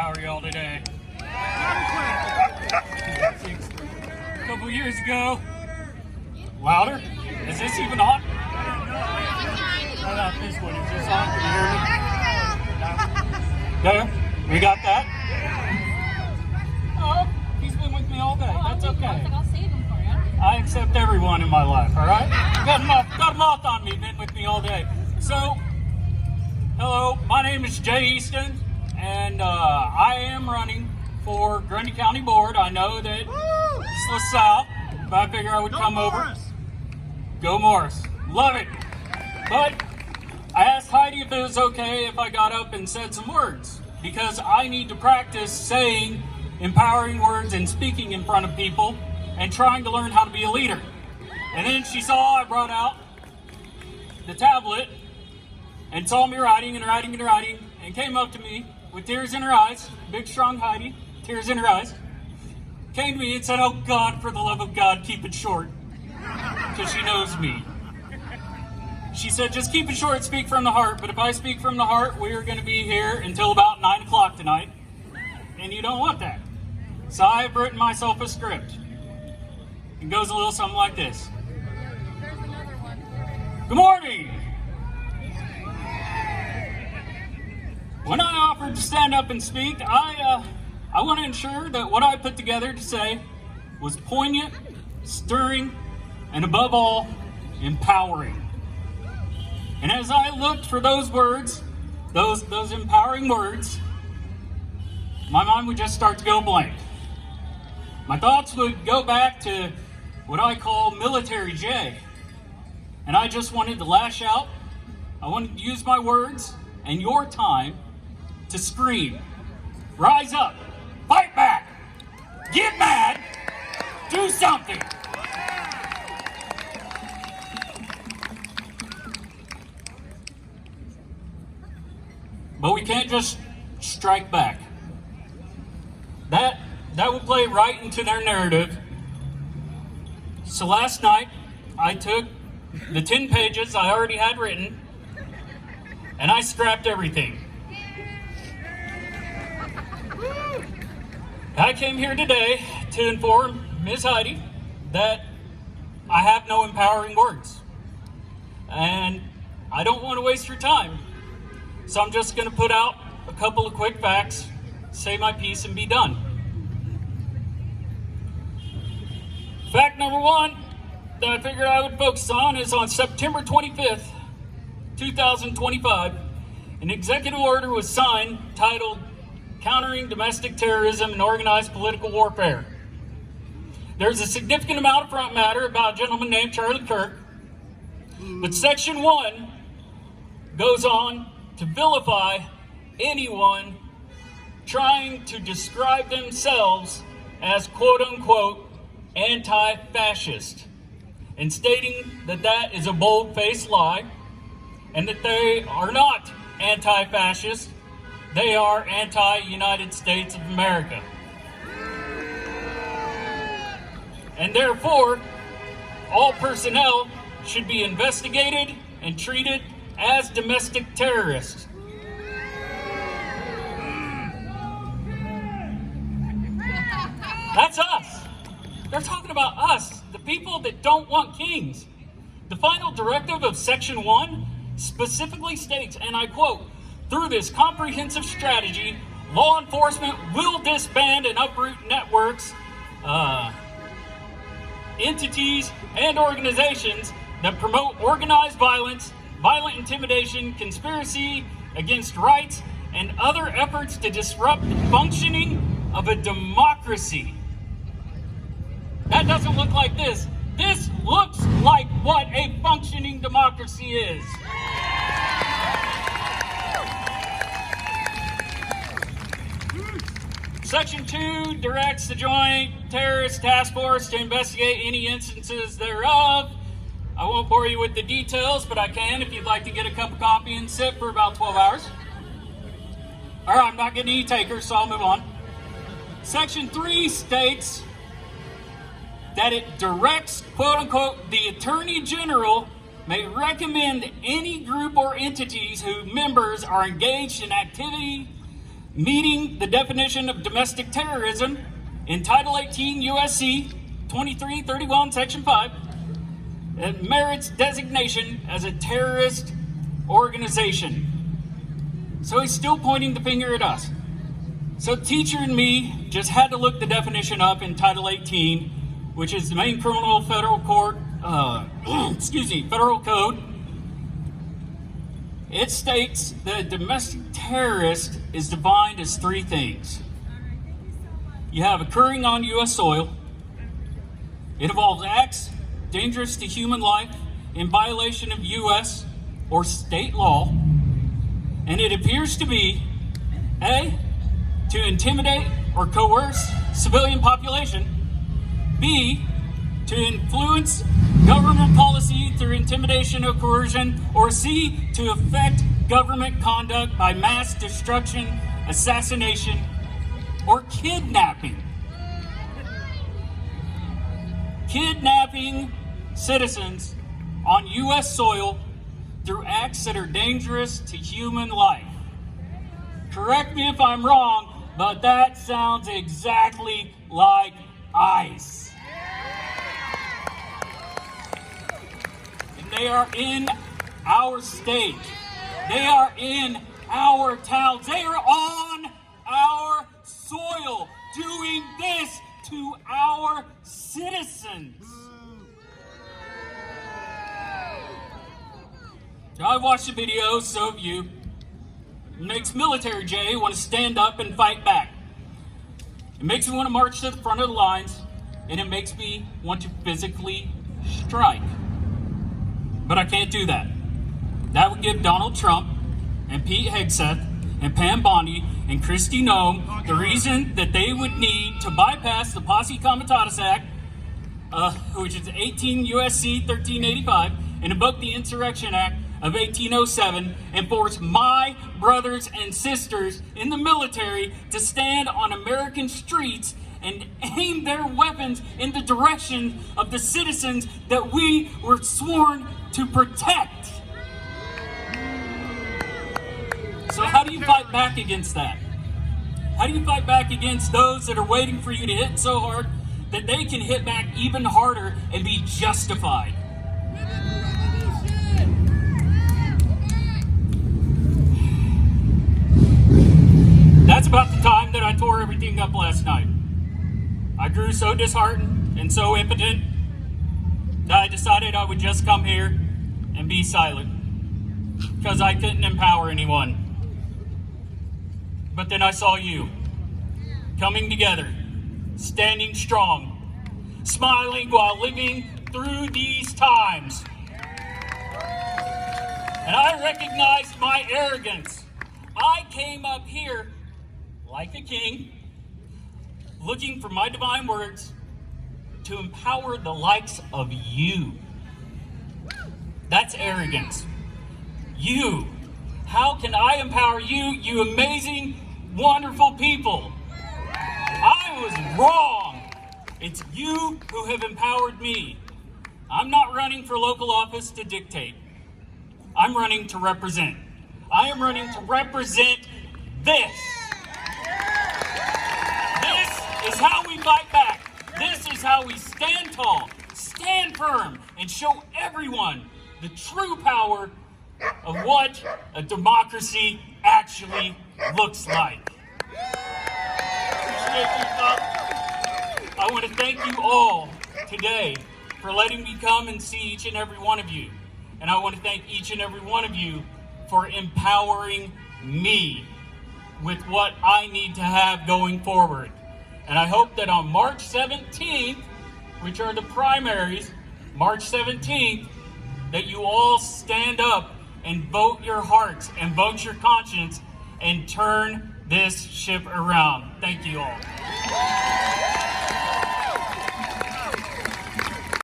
How are y'all today? A couple years ago. Louder? Is this even on? How about this one? Is this on? Can you hear me? No? We got that? Oh, he's been with me all day. That's okay. I'll save him for you. I accept everyone in my life, all right? Got a moth on me, been with me all day. So, hello, my name is Jay Easton, and I am running for Grundy County Board. I know that it's LaSalle, but I figure I would come over. Go Morris. Love it. But I asked Heidi if it was okay if I got up and said some words, because I need to practice saying empowering words and speaking in front of people and trying to learn how to be a leader. And then she saw I brought out the tablet and saw me writing and came up to me with tears in her eyes, big strong Heidi, tears in her eyes, came to me and said, "Oh God, for the love of God, keep it short," because she knows me. She said, "Just keep it short, speak from the heart, but if I speak from the heart, we are going to be here until about 9 o'clock tonight, and you don't want that." So I've written myself a script. It goes a little something like this. There's another one. Good morning! When I offered to stand up and speak, I want to ensure that what I put together to say was poignant, stirring, and above all, empowering. And as I looked for those words, those empowering words, my mind would just start to go blank. My thoughts would go back to what I call military J. And I just wanted to lash out. I wanted to use my words and your time to scream, rise up, fight back, get mad, do something. But we can't just strike back. That would play right into their narrative. So last night, I took the 10 pages I already had written, and I scrapped everything. I came here today to inform Ms. Heidi that I have no empowering words. And I don't want to waste your time. So I'm just going to put out a couple of quick facts, say my piece, and be done. Fact number one that I figured I would focus on is on September 25th, 2025, an executive order was signed titled Countering Domestic Terrorism and Organized Political Warfare. There's a significant amount of front matter about a gentleman named Charlie Kirk, but Section 1 goes on to vilify anyone trying to describe themselves as quote-unquote anti-fascist, and stating that that is a bold-faced lie and that they are not anti-fascist, they are anti-United States of America. And therefore, all personnel should be investigated and treated as domestic terrorists. That's us. They're talking about us, the people that don't want kings. The final directive of Section 1 specifically states, and I quote, "Through this comprehensive strategy, law enforcement will disband and uproot networks, entities, and organizations that promote organized violence, violent intimidation, conspiracy against rights, and other efforts to disrupt the functioning of a democracy." That doesn't look like this. This looks like what a functioning democracy is. Section 2 directs the Joint Terrorist Task Force to investigate any instances thereof. I won't bore you with the details, but I can if you'd like to get a cup of coffee and sit for about 12 hours. All right, I'm not getting any takers, so I'll move on. Section 3 states that it directs, quote-unquote, the Attorney General may recommend any group or entities whose members are engaged in activity meeting the definition of domestic terrorism in Title 18 USC 2331 Section 5, it merits designation as a terrorist organization. So he's still pointing the finger at us. So teacher and me just had to look the definition up in Title 18, which is the main criminal federal court, federal code. It states that domestic terrorist is defined as three things. You have occurring on U.S. soil. It involves acts dangerous to human life in violation of U.S. or state law. And it appears to be A, to intimidate or coerce civilian population, B, to influence government policy through intimidation or coercion, or C, to affect government conduct by mass destruction, assassination, or kidnapping. Kidnapping citizens on U.S. soil through acts that are dangerous to human life. Correct me if I'm wrong, but that sounds exactly like ICE. And they are in our state. They are in our towns. They are on our soil doing this to our citizens. I've watched the video, so have you. It makes military Jay want to stand up and fight back. It makes me want to march to the front of the lines, and it makes me want to physically strike. But I can't do that. That would give Donald Trump and Pete Hegseth and Pam Bondi and Kristi Noem the reason that they would need to bypass the Posse Comitatus Act, which is 18 USC 1385, and invoke the Insurrection Act of 1807 and force my brothers and sisters in the military to stand on American streets and aim their weapons in the direction of the citizens that we were sworn to protect. So how do you fight back against that? How do you fight back against those that are waiting for you to hit so hard that they can hit back even harder and be justified? That's about the time that I tore everything up last night. I grew so disheartened and so impotent that I decided I would just come here and be silent because I couldn't empower anyone. But then I saw you coming together, standing strong, smiling while living through these times. And I recognized my arrogance. I came up here like a king, looking for my divine words to empower the likes of you. That's arrogance. You. How can I empower you, you amazing, wonderful people? I was wrong. It's you who have empowered me. I'm not running for local office to dictate. I'm running to represent. I am running to represent this. This is how we fight back. This is how we stand tall, stand firm, and show everyone the true power of what a democracy actually looks like. Appreciate you, Bob. I want to thank you all today for letting me come and see each and every one of you. And I want to thank each and every one of you for empowering me with what I need to have going forward. And I hope that on March 17th, which are the primaries, March 17th, that you all stand up and vote your hearts and vote your conscience and turn this ship around. Thank you all.